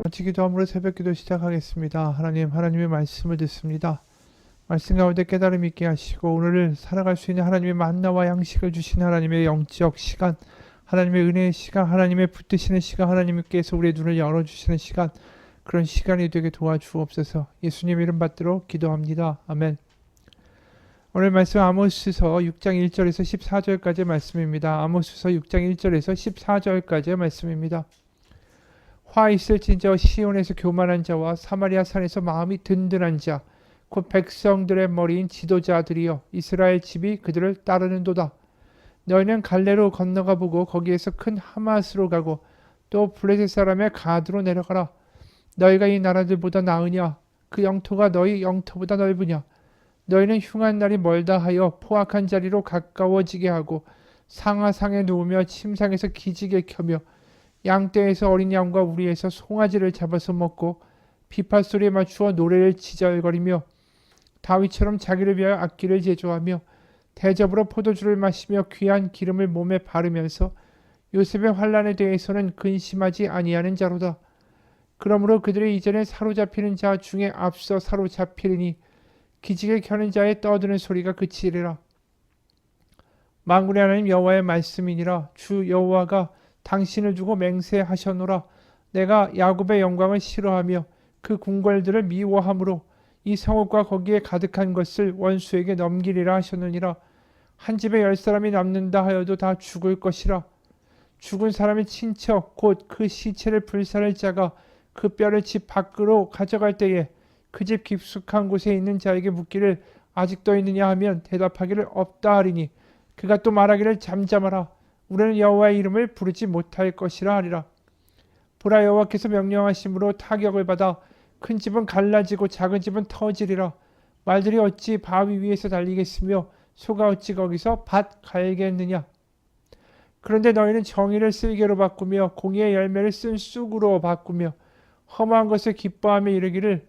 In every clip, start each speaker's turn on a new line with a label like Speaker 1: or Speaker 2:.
Speaker 1: 같이 기도함으로 새벽기도 시작하겠습니다. 하나님의 말씀을 듣습니다. 말씀 가운데 깨달음 있게 하시고 오늘을 살아갈 수 있는 하나님의 만나와 양식을 주신 하나님의 영적 시간, 하나님의 은혜의 시간, 하나님의 붙드시는 시간, 하나님께서 우리의 눈을 열어주시는 시간, 그런 시간이 되게 도와주옵소서. 예수님 이름 받들어 기도합니다. 아멘. 오늘 말씀 아모스서 6장 1절에서 14절까지의 말씀입니다. 아모스서 6장 1절에서 14절까지의 말씀입니다. 화 있을진저 시온에서 교만한 자와 사마리아 산에서 마음이 든든한 자, 곧 백성들의 머리인 지도자들이여 이스라엘 집이 그들을 따르는도다. 너희는 갈레로 건너가 보고 거기에서 큰 하맛으로 가고 또 블레셋 사람의 가드로 내려가라. 너희가 이 나라들보다 나으냐? 그 영토가 너희 영토보다 넓으냐? 너희는 흉한 날이 멀다 하여 포악한 자리로 가까워지게 하고 상하상에 누우며 침상에서 기지개 켜며 양떼에서 어린 양과 우리에서 송아지를 잡아서 먹고 비파소리에 맞추어 노래를 지절거리며 다윗처럼 자기를 위하여 악기를 제조하며 대접으로 포도주를 마시며 귀한 기름을 몸에 바르면서 요셉의 환난에 대해서는 근심하지 아니하는 자로다. 그러므로 그들이 이전에 사로잡히는 자 중에 앞서 사로잡히리니 기지개 켜는 자의 떠드는 소리가 그치리라. 만군의 하나님 여호와의 말씀이니라. 주 여호와가 당신을 두고 맹세하셨노라. 내가 야곱의 영광을 싫어하며 그 궁궐들을 미워함으로 이 성읍과 거기에 가득한 것을 원수에게 넘기리라 하셨느니라. 한 집에 10사람이 남는다 하여도 다 죽을 것이라. 죽은 사람의 친척 곧 그 시체를 불살할 자가 그 뼈를 집 밖으로 가져갈 때에 그 집 깊숙한 곳에 있는 자에게 묻기를 아직도 있느냐 하면 대답하기를 없다 하리니 그가 또 말하기를 잠잠하라. 우리는 여호와의 이름을 부르지 못할 것이라 하리라. 보라, 여호와께서 명령하심으로 타격을 받아 큰 집은 갈라지고 작은 집은 터지리라. 말들이 어찌 바위 위에서 달리겠으며 소가 어찌 거기서 밭 갈겠느냐. 그런데 너희는 정의를 쓸개로 바꾸며 공의의 열매를 쓴 쑥으로 바꾸며 험한 것을 기뻐하며 이르기를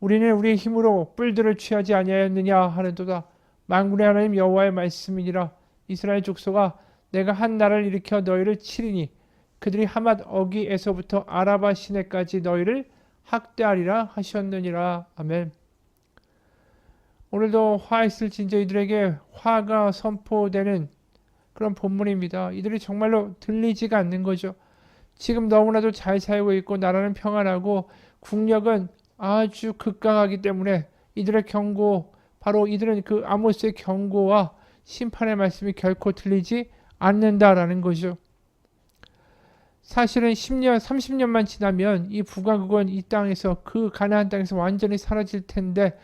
Speaker 1: 우리는 우리의 힘으로 뿔들을 취하지 아니하였느냐 하는도다. 만군의 하나님 여호와의 말씀이니라. 이스라엘 족속아, 내가 한 나라를 일으켜 너희를 치리니 그들이 하맛 어기에서부터 아라바 시내까지 너희를 학대하리라 하셨느니라. 아멘. 오늘도 화 있을 진저 이들에게 화가 선포되는 그런 본문입니다. 이들이 정말로 들리지가 않는 거죠. 지금 너무나도 잘 살고 있고 나라는 평안하고 국력은 아주 극강하기 때문에 이들의 경고, 바로 이들은 그 아모스의 경고와 심판의 말씀이 결코 들리지 않는다라는 거죠. 사실은 10년, 30년만 지나면 이 북왕국은 이 땅에서, 그 가나안 땅에서 완전히 사라질 텐데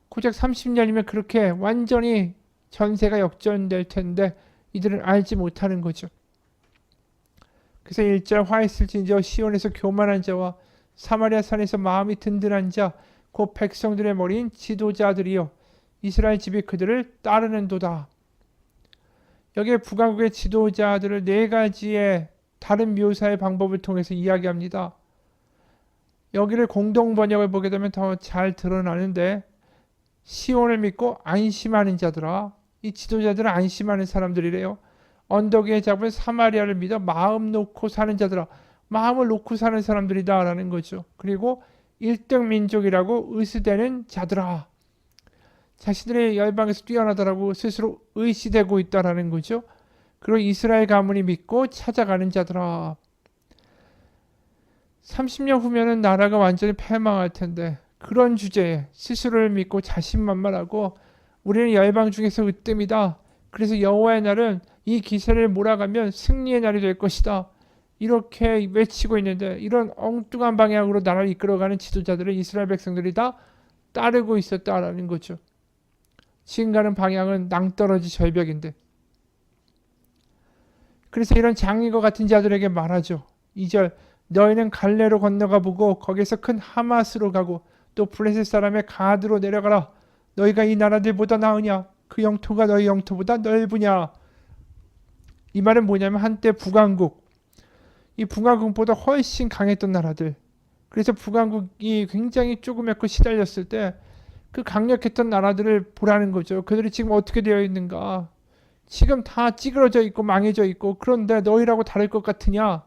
Speaker 1: 고작 30년이면 그렇게 완전히 전세가 역전될 텐데 이들은 알지 못하는 거죠. 그래서 1절 화 있을진저 시온에서 교만한 자와 사마리아 산에서 마음이 든든한 자 곧 백성들의 머리인 지도자들이여 이스라엘 집이 그들을 따르는도다. 여기에 북왕국의 지도자들을 4가지의 다른 묘사의 방법을 통해서 이야기합니다. 여기를 공동 번역을 보게 되면 더 잘 드러나는데 시온을 믿고 안심하는 자들아, 이 지도자들은 안심하는 사람들이래요. 언덕 위에 잡은 사마리아를 믿어 마음 놓고 사는 자들아, 마음을 놓고 사는 사람들이다 라는 거죠. 그리고 1등 민족이라고 의시되는 자들아, 자신들의 열방에서 뛰어나다라고 스스로 의시되고 있다라는 거죠. 그리고 이스라엘 가문이 믿고 찾아가는 자들아. 30년 후면은 나라가 완전히 패망할 텐데 그런 주제에 스스로를 믿고 자신만만하고 우리는 열방 중에서 으뜸이다. 그래서 여호와의 날은 이 기세를 몰아가면 승리의 날이 될 것이다. 이렇게 외치고 있는데 이런 엉뚱한 방향으로 나라를 이끌어가는 지도자들을 이스라엘 백성들이 다 따르고 있었다라는 거죠. 지금 가는 방향은 낭떠러지 절벽인데. 그래서 이런 장인과 같은 자들에게 말하죠. 2절 너희는 갈레로 건너가 보고 거기서 큰 하맛으로 가고 또 블레셋 사람의 가드로 내려가라. 너희가 이 나라들보다 나으냐? 그 영토가 너희 영토보다 넓으냐? 이 말은 뭐냐면 한때 북왕국, 이 북왕국보다 훨씬 강했던 나라들. 그래서 북왕국이 굉장히 조그맣고 시달렸을 때 그 강력했던 나라들을 보라는 거죠. 그들이 지금 어떻게 되어 있는가? 지금 다 찌그러져 있고 망해져 있고, 그런데 너희라고 다를 것 같으냐?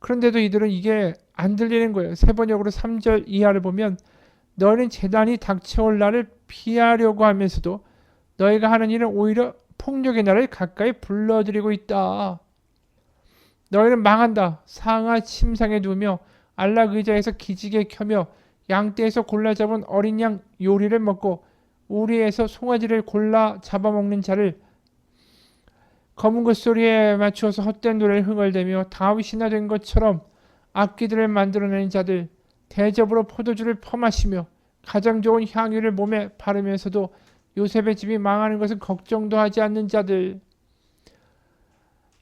Speaker 1: 그런데도 이들은 이게 안 들리는 거예요. 세 번역으로 3절 이하를 보면 너희는 재단이 닥쳐올 날을 피하려고 하면서도 너희가 하는 일은 오히려 폭력의 날을 가까이 불러들이고 있다. 너희는 망한다. 상하 침상에 누우며 안락 의자에서 기지개 켜며 양떼에서 골라 잡은 어린 양 요리를 먹고 우리에서 송아지를 골라 잡아먹는 자를 검은 것소리에 맞추어서 헛된 노래를 흥얼대며 다윗이나 된 것처럼 악기들을 만들어내는 자들 대접으로 포도주를 퍼마시며 가장 좋은 향유를 몸에 바르면서도 요셉의 집이 망하는 것은 걱정도 하지 않는 자들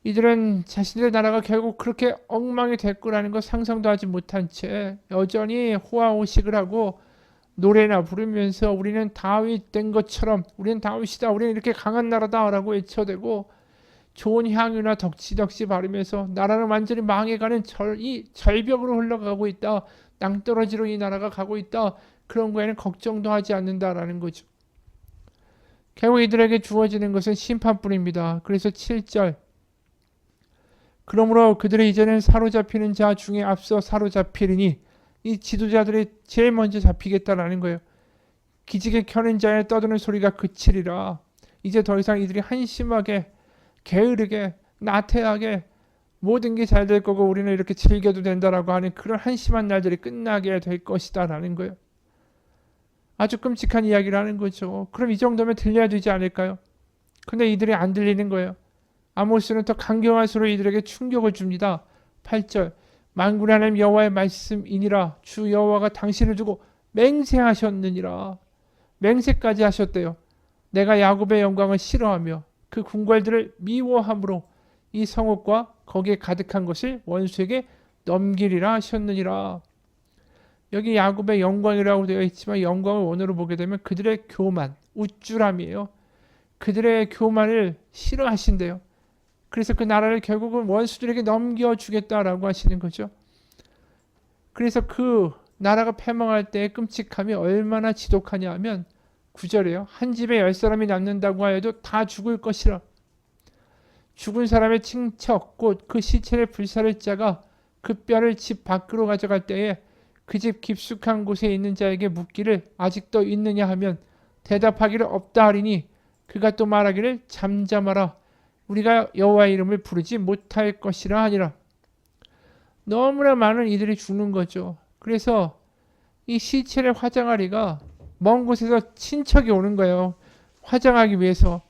Speaker 1: 이들은 자신들의 나라가 결국 그렇게 엉망이 될 거라는 것 상상도 하지 못한 채 여전히 호화호식을 하고 노래나 부르면서 우리는 다윗 된 것처럼 우리는 다윗이다 우리는 이렇게 강한 나라다 라고 외쳐대고 좋은 향유나 덕지덕지 바르면서 나라는 완전히 망해가는 이 절벽으로 흘러가고 있다. 낭떠러지로 이 나라가 가고 있다. 그런 거에는 걱정도 하지 않는다라는 거죠. 결국 이들에게 주어지는 것은 심판뿐입니다. 그래서 7절 그러므로 그들이 이제는 사로잡히는 자 중에 앞서 사로잡히리니 이 지도자들이 제일 먼저 잡히겠다라는 거예요. 기지개 켜는 자의 떠드는 소리가 그치리라. 이제 더 이상 이들이 한심하게 게으르게 나태하게 모든 게 잘 될 거고 우리는 이렇게 즐겨도 된다라고 하는 그런 한심한 날들이 끝나게 될 것이다 라는 거예요. 아주 끔찍한 이야기를 하는 거죠. 그럼 이 정도면 들려야 되지 않을까요? 근데 이들이 안 들리는 거예요. 아모스는 더 강경한 소리로 이들에게 충격을 줍니다. 8절 만군의 하나님 여호와의 말씀이니라 주 여호와가 당신을 두고 맹세하셨느니라. 맹세까지 하셨대요. 내가 야곱의 영광을 싫어하며 그 궁궐들을 미워함으로 이 성읍과 거기에 가득한 것을 원수에게 넘기리라 하셨느니라. 여기 야곱의 영광이라고 되어 있지만 영광을 원어로 보게 되면 그들의 교만, 우쭐함이에요. 그들의 교만을 싫어하신대요. 그래서 그 나라를 결국은 원수들에게 넘겨주겠다라고 하시는 거죠. 그래서 그 나라가 패망할 때의 끔찍함이 얼마나 지독하냐 하면 9절이에요. 한 집에 10사람이 남는다고 하여도 다 죽을 것이라. 죽은 사람의 친척 곧 그 시체를 불사를 자가 그 뼈를 집 밖으로 가져갈 때에 그 집 깊숙한 곳에 있는 자에게 묻기를 아직도 있느냐 하면 대답하기를 없다 하리니 그가 또 말하기를 잠잠하라 우리가 여호와의 이름을 부르지 못할 것이라 하니라. 너무나 많은 이들이 죽는 거죠. 그래서 이 시체를 화장하리가 먼 곳에서 친척이 오는 거예요. 화장하기 위해서.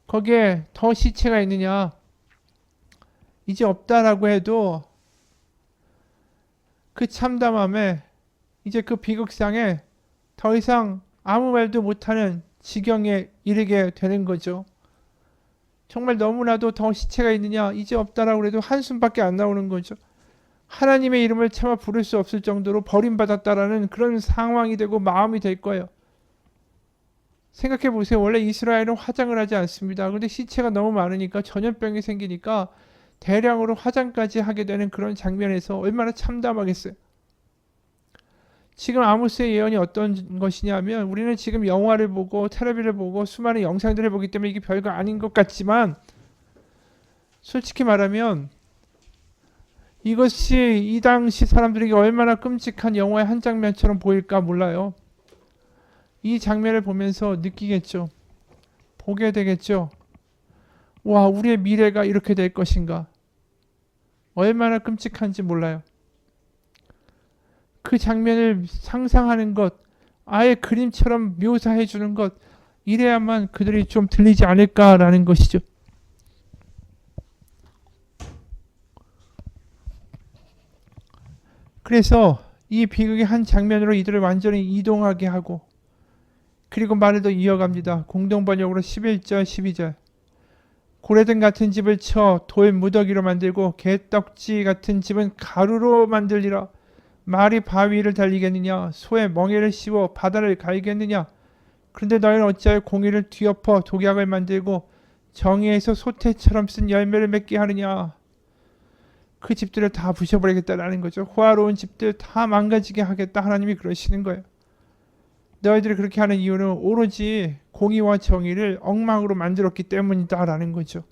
Speaker 1: 거기에 더 시체가 있느냐. 이제 없다라고 해도 그 참담함에 이제 그 비극상에 더 이상 아무 말도 못하는 지경에 이르게 되는 거죠. 정말 너무나도 더 시체가 있느냐. 이제 없다라고 해도 한숨밖에 안 나오는 거죠. 하나님의 이름을 차마 부를 수 없을 정도로 버림받았다라는 그런 상황이 되고 마음이 될 거예요. 생각해 보세요. 원래 이스라엘은 화장을 하지 않습니다. 그런데 시체가 너무 많으니까 전염병이 생기니까 대량으로 화장까지 하게 되는 그런 장면에서 얼마나 참담하겠어요. 지금 아모스의 예언이 어떤 것이냐면 우리는 지금 영화를 보고 텔레비를 보고 수많은 영상들을 보기 때문에 이게 별거 아닌 것 같지만 솔직히 말하면 이것이 이 당시 사람들에게 얼마나 끔찍한 영화의 한 장면처럼 보일까 몰라요. 이 장면을 보면서 느끼겠죠. 보게 되겠죠. 와, 우리의 미래가 이렇게 될 것인가. 얼마나 끔찍한지 몰라요. 그 장면을 상상하는 것, 아예 그림처럼 묘사해 주는 것, 이래야만 그들이 좀 들리지 않을까라는 것이죠. 그래서 이 비극의 한 장면으로 이들을 완전히 이동하게 하고 그리고 말을 더 이어갑니다. 공동번역으로 11절 12절 고래등 같은 집을 쳐 돌 무더기로 만들고 개떡지 같은 집은 가루로 만들리라. 말이 바위를 달리겠느냐 소의 멍에를 씌워 바다를 갈겠느냐. 그런데 너희는 어찌하여 공의를 뒤엎어 독약을 만들고 정의에서 소태처럼 쓴 열매를 맺게 하느냐. 그 집들을 다 부셔버리겠다라는 거죠. 호화로운 집들 다 망가지게 하겠다. 하나님이 그러시는 거예요. 너희들이 그렇게 하는 이유는 오로지 공의와 정의를 엉망으로 만들었기 때문이다라는 거죠.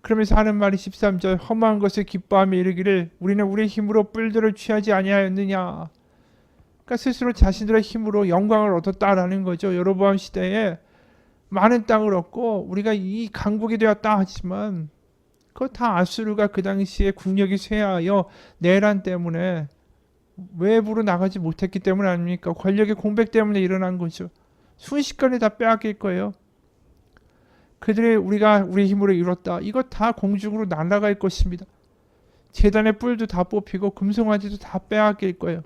Speaker 1: 그러면서 하는 말이 13절 허무한 것을 기뻐하며 이르기를 우리는 우리의 힘으로 뿔들을 취하지 아니하였느냐. 그러니까 스스로 자신들의 힘으로 영광을 얻었다라는 거죠. 여로보암 시대에 많은 땅을 얻고 우리가 이 강국이 되었다 하지만 그거 다 아수르가 그 당시에 국력이 쇠하여 내란 때문에 외부로 나가지 못했기 때문 아닙니까? 권력의 공백 때문에 일어난 거죠. 순식간에 다 빼앗길 거예요. 그들이 우리가 우리 힘으로 이뤘다. 이거 다 공중으로 날아갈 것입니다. 제단의 뿔도 다 뽑히고 금송아지도 다 빼앗길 거예요.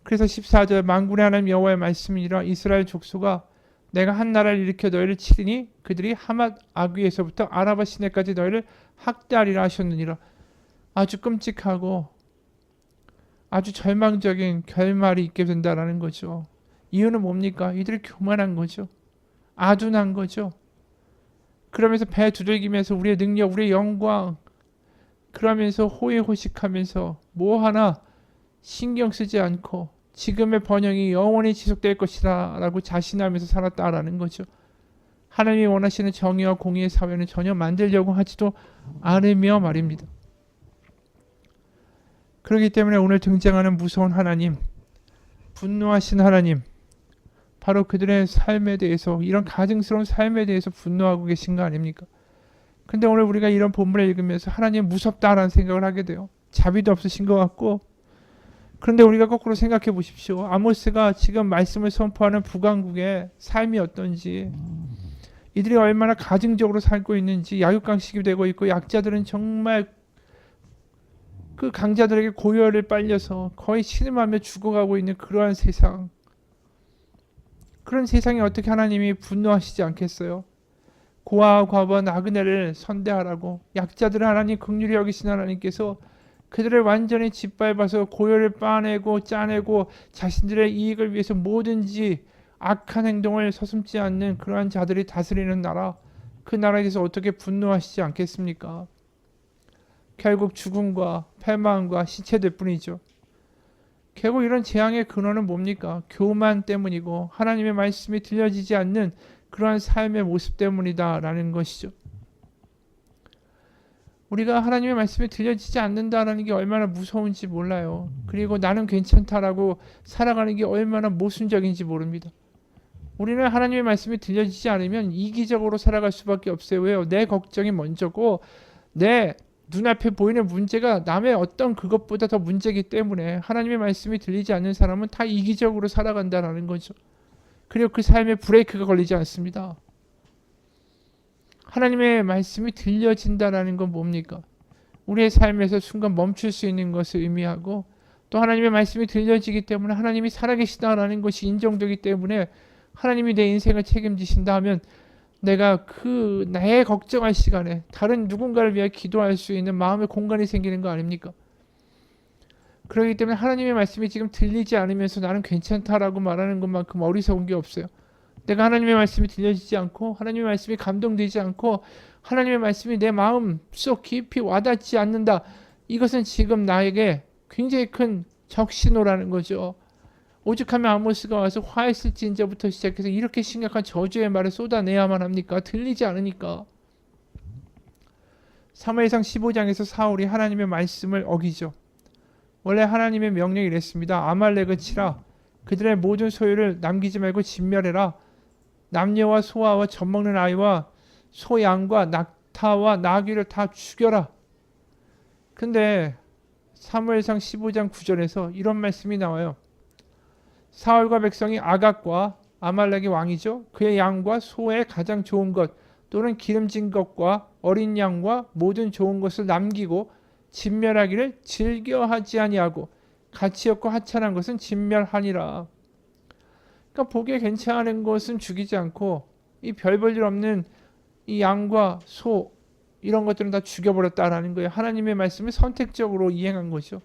Speaker 1: 그래서 14절 만군의 하나님 여호와의 말씀이니라 이스라엘 족속아 내가 한 나라를 일으켜 너희를 치리니 그들이 하맛 아귀에서부터 아라바 시내까지 너희를 학대하리라 하셨느니라. 아주 끔찍하고 아주 절망적인 결말이 있게 된다라는 거죠. 이유는 뭡니까? 이들이 교만한 거죠. 아둔한 거죠. 그러면서 배 두들기면서 우리의 능력, 우리의 영광 그러면서 호의호식하면서 뭐 하나 신경 쓰지 않고 지금의 번영이 영원히 지속될 것이다 라고 자신하면서 살았다라는 거죠. 하나님이 원하시는 정의와 공의의 사회는 전혀 만들려고 하지도 않으며 말입니다. 그렇기 때문에 오늘 등장하는 무서운 하나님, 분노하신 하나님, 바로 그들의 삶에 대해서 이런 가증스러운 삶에 대해서 분노하고 계신 거 아닙니까? 근데 오늘 우리가 이런 본문을 읽으면서 하나님 무섭다라는 생각을 하게 돼요. 자비도 없으신 것 같고. 그런데 우리가 거꾸로 생각해 보십시오. 아모스가 지금 말씀을 선포하는 북왕국의 삶이 어떤지, 이들이 얼마나 가증적으로 살고 있는지, 약육강식이 되고 있고 약자들은 정말 그 강자들에게 고열을 빨려서 거의 신음하며 죽어가고 있는 그러한 세상, 그런 세상에 어떻게 하나님이 분노하시지 않겠어요? 고아와 과부와 나그네를 선대하라고 약자들을 하나님 긍휼히 여기신 하나님께서 그들을 완전히 짓밟아서 고열을 빠내고 짜내고 자신들의 이익을 위해서 뭐든지 악한 행동을 서슴지 않는 그러한 자들이 다스리는 나라, 그 나라에 대해서 어떻게 분노하시지 않겠습니까? 결국 죽음과 패망과 시체들 뿐이죠. 결국 이런 재앙의 근원은 뭡니까? 교만 때문이고 하나님의 말씀이 들려지지 않는 그러한 삶의 모습 때문이다라는 것이죠. 우리가 하나님의 말씀이 들려지지 않는다라는 게 얼마나 무서운지 몰라요. 그리고 나는 괜찮다라고 살아가는 게 얼마나 모순적인지 모릅니다. 우리는 하나님의 말씀이 들려지지 않으면 이기적으로 살아갈 수밖에 없어요. 왜요? 내 걱정이 먼저고 내 눈앞에 보이는 문제가 남의 어떤 그것보다 더 문제이기 때문에 하나님의 말씀이 들리지 않는 사람은 다 이기적으로 살아간다라는 거죠. 그리고 그 삶에 브레이크가 걸리지 않습니다. 하나님의 말씀이 들려진다라는 건 뭡니까? 우리의 삶에서 순간 멈출 수 있는 것을 의미하고 또 하나님의 말씀이 들려지기 때문에 하나님이 살아계시다라는 것이 인정되기 때문에 하나님이 내 인생을 책임지신다 하면 내가 그 나의 걱정할 시간에 다른 누군가를 위해 기도할 수 있는 마음의 공간이 생기는 거 아닙니까? 그렇기 때문에 하나님의 말씀이 지금 들리지 않으면서 나는 괜찮다라고 말하는 것만큼 어리석은 게 없어요. 내가 하나님의 말씀이 들려지지 않고 하나님의 말씀이 감동되지 않고 하나님의 말씀이 내 마음 속 깊이 와닿지 않는다. 이것은 지금 나에게 굉장히 큰 적신호라는 거죠. 오죽하면 아모스가 와서 화했을지인저부터 시작해서 이렇게 심각한 저주의 말을 쏟아내야만 합니까? 들리지 않으니까. 사무엘상 15장에서 사울이 하나님의 말씀을 어기죠. 원래 하나님의 명령이 이랬습니다. 아말렉을 치라. 그들의 모든 소유를 남기지 말고 진멸해라. 남녀와 소아와 젖먹는 아이와 소양과 낙타와 나귀를 다 죽여라. 근데 사무엘상 15장 9절에서 이런 말씀이 나와요. 사울과 백성이 아각과 아말렉의 왕이죠. 그의 양과 소의 가장 좋은 것 또는 기름진 것과 어린 양과 모든 좋은 것을 남기고 진멸하기를 즐겨하지 아니하고 가치 없고 하찮은 것은 진멸하니라. 그러니까 보기에 괜찮은 것은 죽이지 않고 이 별 볼 일 없는 이 양과 소 이런 것들은 다 죽여버렸다라는 거예요. 하나님의 말씀을 선택적으로 이행한 거죠.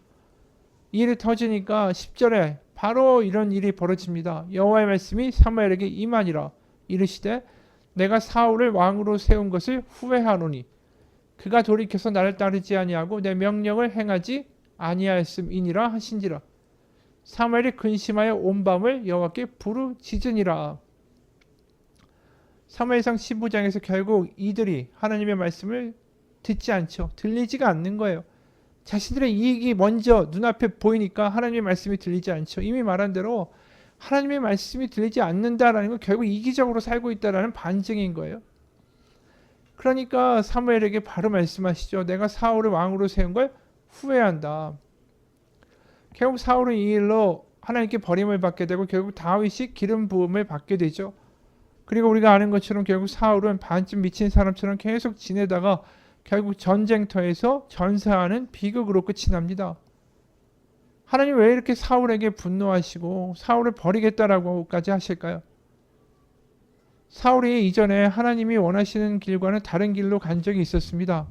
Speaker 1: 이 일이 터지니까 10절에 바로 이런 일이 벌어집니다. 여호와의 말씀이 사무엘에게 임하니라. 이르시되 내가 사울을 왕으로 세운 것을 후회하노니 그가 돌이켜서 나를 따르지 아니하고 내 명령을 행하지 아니하였음이니라 하신지라. 사무엘이 근심하여 온 밤을 여호와께 부르짖으니라. 사무엘상 15장에서 결국 이들이 하나님의 말씀을 듣지 않죠. 들리지가 않는 거예요. 자신들의 이익이 먼저 눈앞에 보이니까 하나님의 말씀이 들리지 않죠. 이미 말한 대로 하나님의 말씀이 들리지 않는다라는 건 결국 이기적으로 살고 있다라는 반증인 거예요. 그러니까 사무엘에게 바로 말씀하시죠. 내가 사울을 왕으로 세운 걸 후회한다. 결국 사울은 이 일로 하나님께 버림을 받게 되고 결국 다윗이 기름 부음을 받게 되죠. 그리고 우리가 아는 것처럼 결국 사울은 반쯤 미친 사람처럼 계속 지내다가 결국 전쟁터에서 전사하는 비극으로 끝이 납니다. 하나님 왜 이렇게 사울에게 분노하시고 사울을 버리겠다라고까지 하실까요? 사울이 이전에 하나님이 원하시는 길과는 다른 길로 간 적이 있었습니다.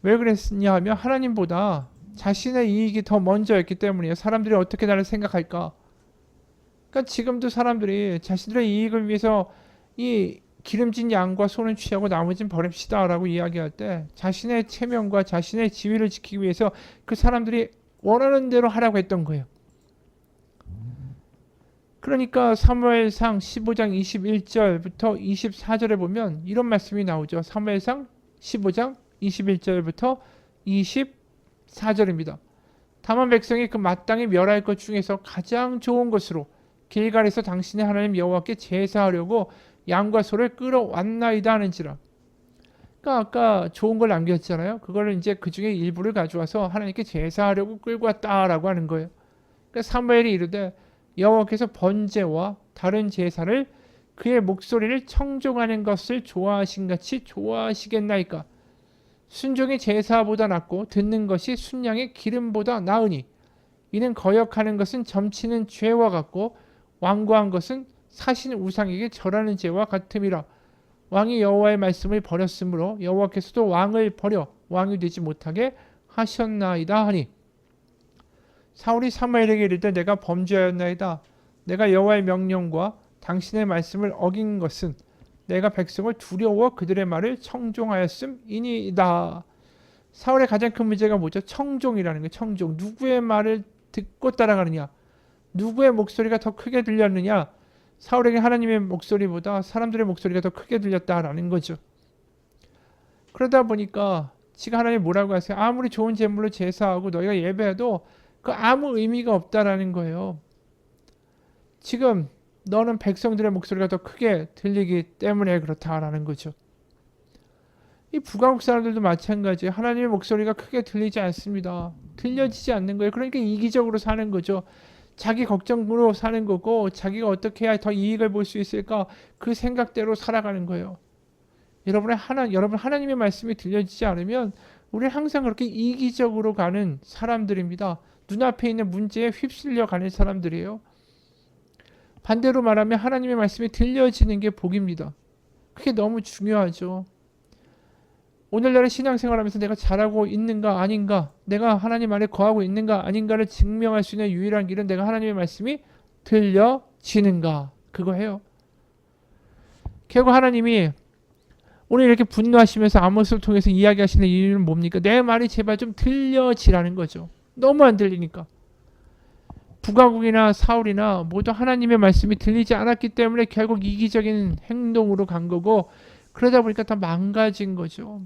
Speaker 1: 왜 그랬냐 하면 하나님보다 자신의 이익이 더 먼저였기 때문이에요. 사람들이 어떻게 나를 생각할까? 그러니까 지금도 사람들이 자신들의 이익을 위해서 이 기름진 양과 소는 취하고 나머지는 버립시다 라고 이야기할 때 자신의 체면과 자신의 지위를 지키기 위해서 그 사람들이 원하는 대로 하라고 했던 거예요. 그러니까 사무엘상 15장 21절부터 24절에 보면 이런 말씀이 나오죠. 사무엘상 15장 21절부터 24절입니다. 다만 백성이 그 마땅히 멸할 것 중에서 가장 좋은 것으로 길갈에서 당신의 하나님 여호와께 제사하려고 양과 소를 끌어왔나이다 하는지라. 그러니까 아까 좋은 걸 남겼잖아요. 그거를 이제 그 중에 일부를 가져와서 하나님께 제사하려고 끌고 왔다라고 하는 거예요. 그러니까 사무엘이 이르되 여호와께서 번제와 다른 제사를 그의 목소리를 청종하는 것을 좋아하신 같이 좋아하시겠나이까. 순종이 제사보다 낫고 듣는 것이 순양의 기름보다 나으니 이는 거역하는 것은 점치는 죄와 같고 완고한 것은 사신 우상에게 절하는 죄와 같음이라. 왕이 여호와의 말씀을 버렸으므로 여호와께서도 왕을 버려 왕이 되지 못하게 하셨나이다 하니 사울이 사무엘에게 이르되 내가 범죄하였나이다. 내가 여호와의 명령과 당신의 말씀을 어긴 것은 내가 백성을 두려워 그들의 말을 청종하였음이니이다. 사울의 가장 큰 문제가 뭐죠? 청종이라는 거예요. 청종. 누구의 말을 듣고 따라가느냐? 누구의 목소리가 더 크게 들렸느냐? 사울에게 하나님의 목소리보다 사람들의 목소리가 더 크게 들렸다라는 거죠. 그러다 보니까 지가 하나님 뭐라고 하세요? 아무리 좋은 제물로 제사하고 너희가 예배해도 그 아무 의미가 없다라는 거예요. 지금 너는 백성들의 목소리가 더 크게 들리기 때문에 그렇다라는 거죠. 이 북왕국 사람들도 마찬가지예요. 하나님의 목소리가 크게 들리지 않습니다. 들려지지 않는 거예요. 그러니까 이기적으로 사는 거죠. 자기 걱정으로 사는 거고 자기가 어떻게 해야 더 이익을 볼 수 있을까 그 생각대로 살아가는 거예요. 여러분 하나님의 말씀이 들려지지 않으면 우리는 항상 그렇게 이기적으로 가는 사람들입니다. 눈앞에 있는 문제에 휩쓸려 가는 사람들이에요. 반대로 말하면 하나님의 말씀이 들려지는 게 복입니다. 그게 너무 중요하죠. 오늘날의 신앙생활하면서 내가 잘하고 있는가 아닌가, 내가 하나님 안에 거하고 있는가 아닌가를 증명할 수 있는 유일한 길은 내가 하나님의 말씀이 들려지는가, 그거예요. 결국 하나님이 오늘 이렇게 분노하시면서 아모스를 통해서 이야기하시는 이유는 뭡니까? 내 말이 제발 좀 들려지라는 거죠. 너무 안 들리니까. 북왕국이나 사울이나 모두 하나님의 말씀이 들리지 않았기 때문에 결국 이기적인 행동으로 간 거고, 그러다 보니까 다 망가진 거죠.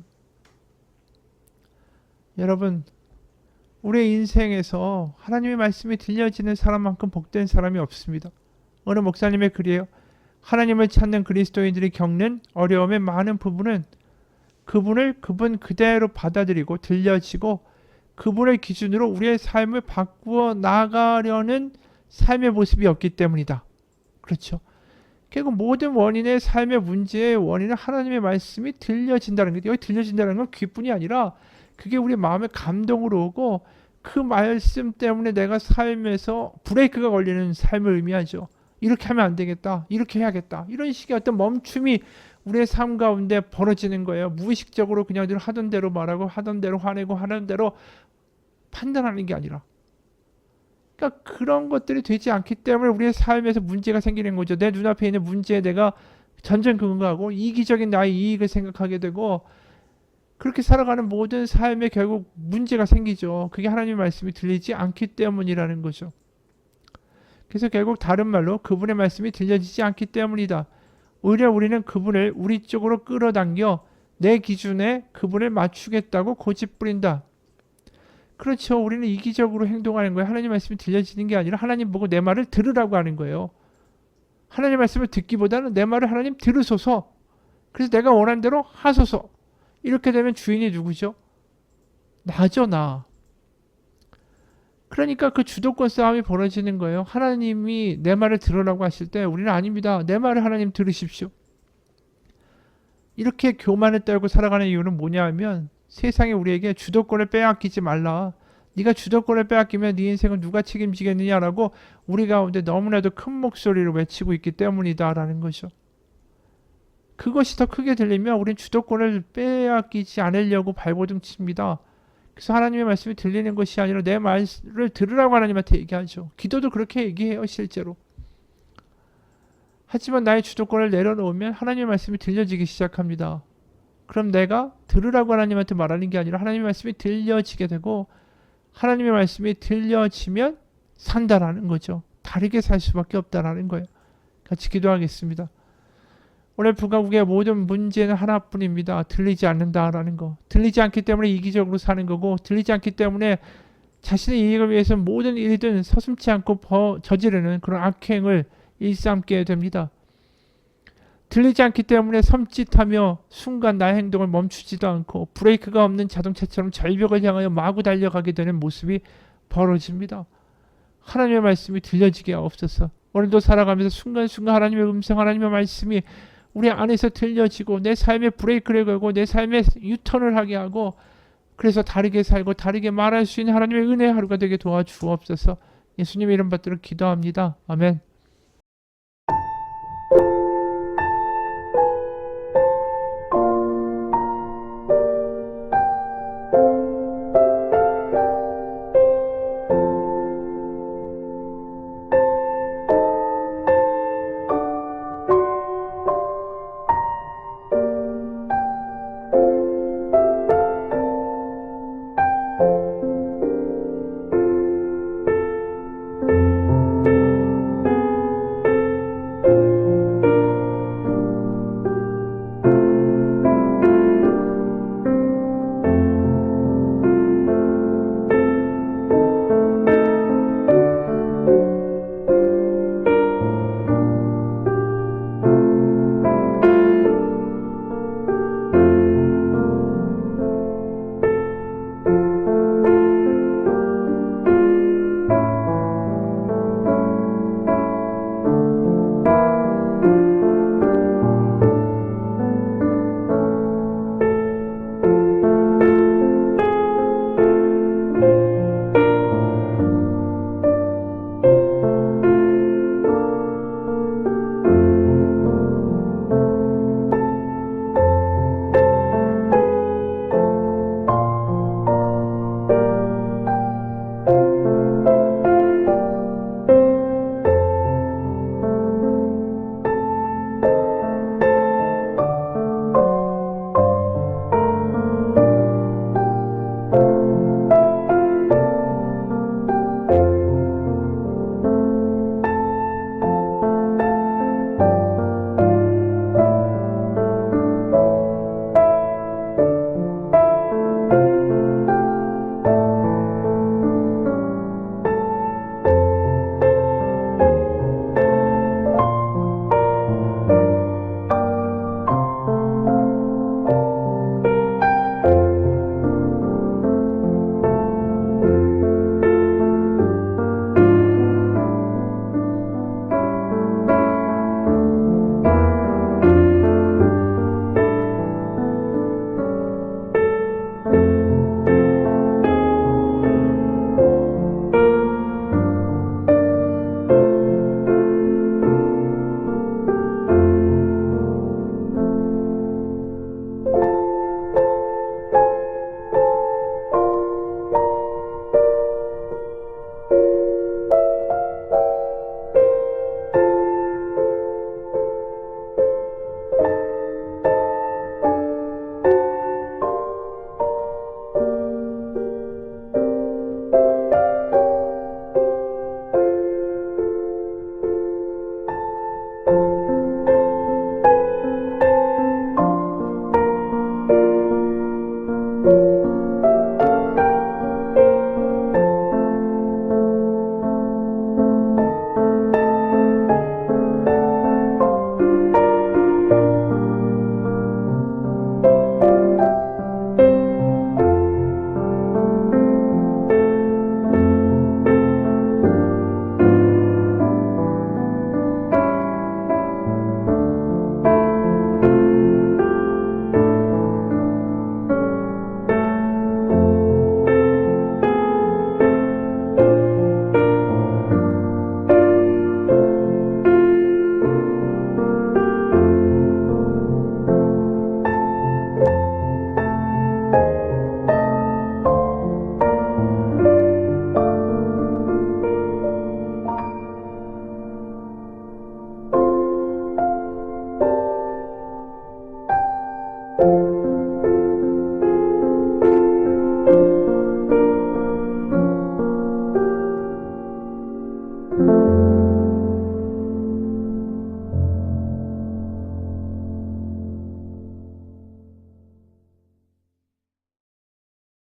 Speaker 1: 여러분, 우리의 인생에서 하나님의 말씀이 들려지는 사람만큼 복된 사람이 없습니다. 어느 목사님의 글이에요. 하나님을 찾는 그리스도인들이 겪는 어려움의 많은 부분은 그분을 그분 그대로 받아들이고 들려지고 그분을 기준으로 우리의 삶을 바꾸어 나가려는 삶의 모습이 없기 때문이다. 그렇죠. 결국 모든 원인의 삶의 문제의 원인은 하나님의 말씀이 들려진다는 거예요. 여기 들려진다는 건 귀뿐이 아니라 그게 우리 마음의 감동으로 오고 그 말씀 때문에 내가 삶에서 브레이크가 걸리는 삶을 의미하죠. 이렇게 하면 안 되겠다. 이렇게 해야겠다. 이런 식의 어떤 멈춤이 우리의 삶 가운데 벌어지는 거예요. 무의식적으로 그냥 늘 하던 대로 말하고 하던 대로 화내고 하는 대로 판단하는 게 아니라, 그러니까 그런 것들이 되지 않기 때문에 우리의 삶에서 문제가 생기는 거죠. 내 눈앞에 있는 문제에 내가 전전긍긍하고 이기적인 나의 이익을 생각하게 되고 그렇게 살아가는 모든 삶에 결국 문제가 생기죠. 그게 하나님의 말씀이 들리지 않기 때문이라는 거죠. 그래서 결국 다른 말로 그분의 말씀이 들려지지 않기 때문이다. 오히려 우리는 그분을 우리 쪽으로 끌어당겨 내 기준에 그분을 맞추겠다고 고집부린다. 그렇죠. 우리는 이기적으로 행동하는 거예요. 하나님 말씀이 들려지는 게 아니라 하나님 보고 내 말을 들으라고 하는 거예요. 하나님 말씀을 듣기보다는 내 말을 하나님 들으소서. 그래서 내가 원하는 대로 하소서. 이렇게 되면 주인이 누구죠? 나죠, 나. 그러니까 그 주도권 싸움이 벌어지는 거예요. 하나님이 내 말을 들으라고 하실 때 우리는 아닙니다. 내 말을 하나님 들으십시오. 이렇게 교만을 떨고 살아가는 이유는 뭐냐면 세상에 우리에게 주도권을 빼앗기지 말라. 네가 주도권을 빼앗기면 네 인생은 누가 책임지겠느냐라고 우리 가운데 너무나도 큰 목소리로 외치고 있기 때문이다라는 거죠. 그것이 더 크게 들리면 우린 주도권을 빼앗기지 않으려고 발버둥 칩니다. 그래서 하나님의 말씀이 들리는 것이 아니라 내 말을 들으라고 하나님한테 얘기하죠. 기도도 그렇게 얘기해요, 실제로. 하지만 나의 주도권을 내려놓으면 하나님의 말씀이 들려지기 시작합니다. 그럼 내가 들으라고 하나님한테 말하는 게 아니라 하나님의 말씀이 들려지게 되고 하나님의 말씀이 들려지면 산다라는 거죠. 다르게 살 수밖에 없다라는 거예요. 같이 기도하겠습니다. 오늘 북한국의 모든 문제는 하나뿐입니다. 들리지 않는다라는 거. 들리지 않기 때문에 이기적으로 사는 거고 들리지 않기 때문에 자신의 이익을 위해서 모든 일이든 서슴지 않고 저지르는 그런 악행을 일삼게 됩니다. 들리지 않기 때문에 섬찟하며 순간 나의 행동을 멈추지도 않고 브레이크가 없는 자동차처럼 절벽을 향하여 마구 달려가게 되는 모습이 벌어집니다. 하나님의 말씀이 들려지게 하옵소서. 오늘도 살아가면서 순간순간 하나님의 음성, 하나님의 말씀이 우리 안에서 들려지고 내 삶에 브레이크를 걸고 내 삶에 유턴을 하게 하고 그래서 다르게 살고 다르게 말할 수 있는 하나님의 은혜의 하루가 되게 도와주옵소서. 예수님의 이름 받들어 기도합니다. 아멘.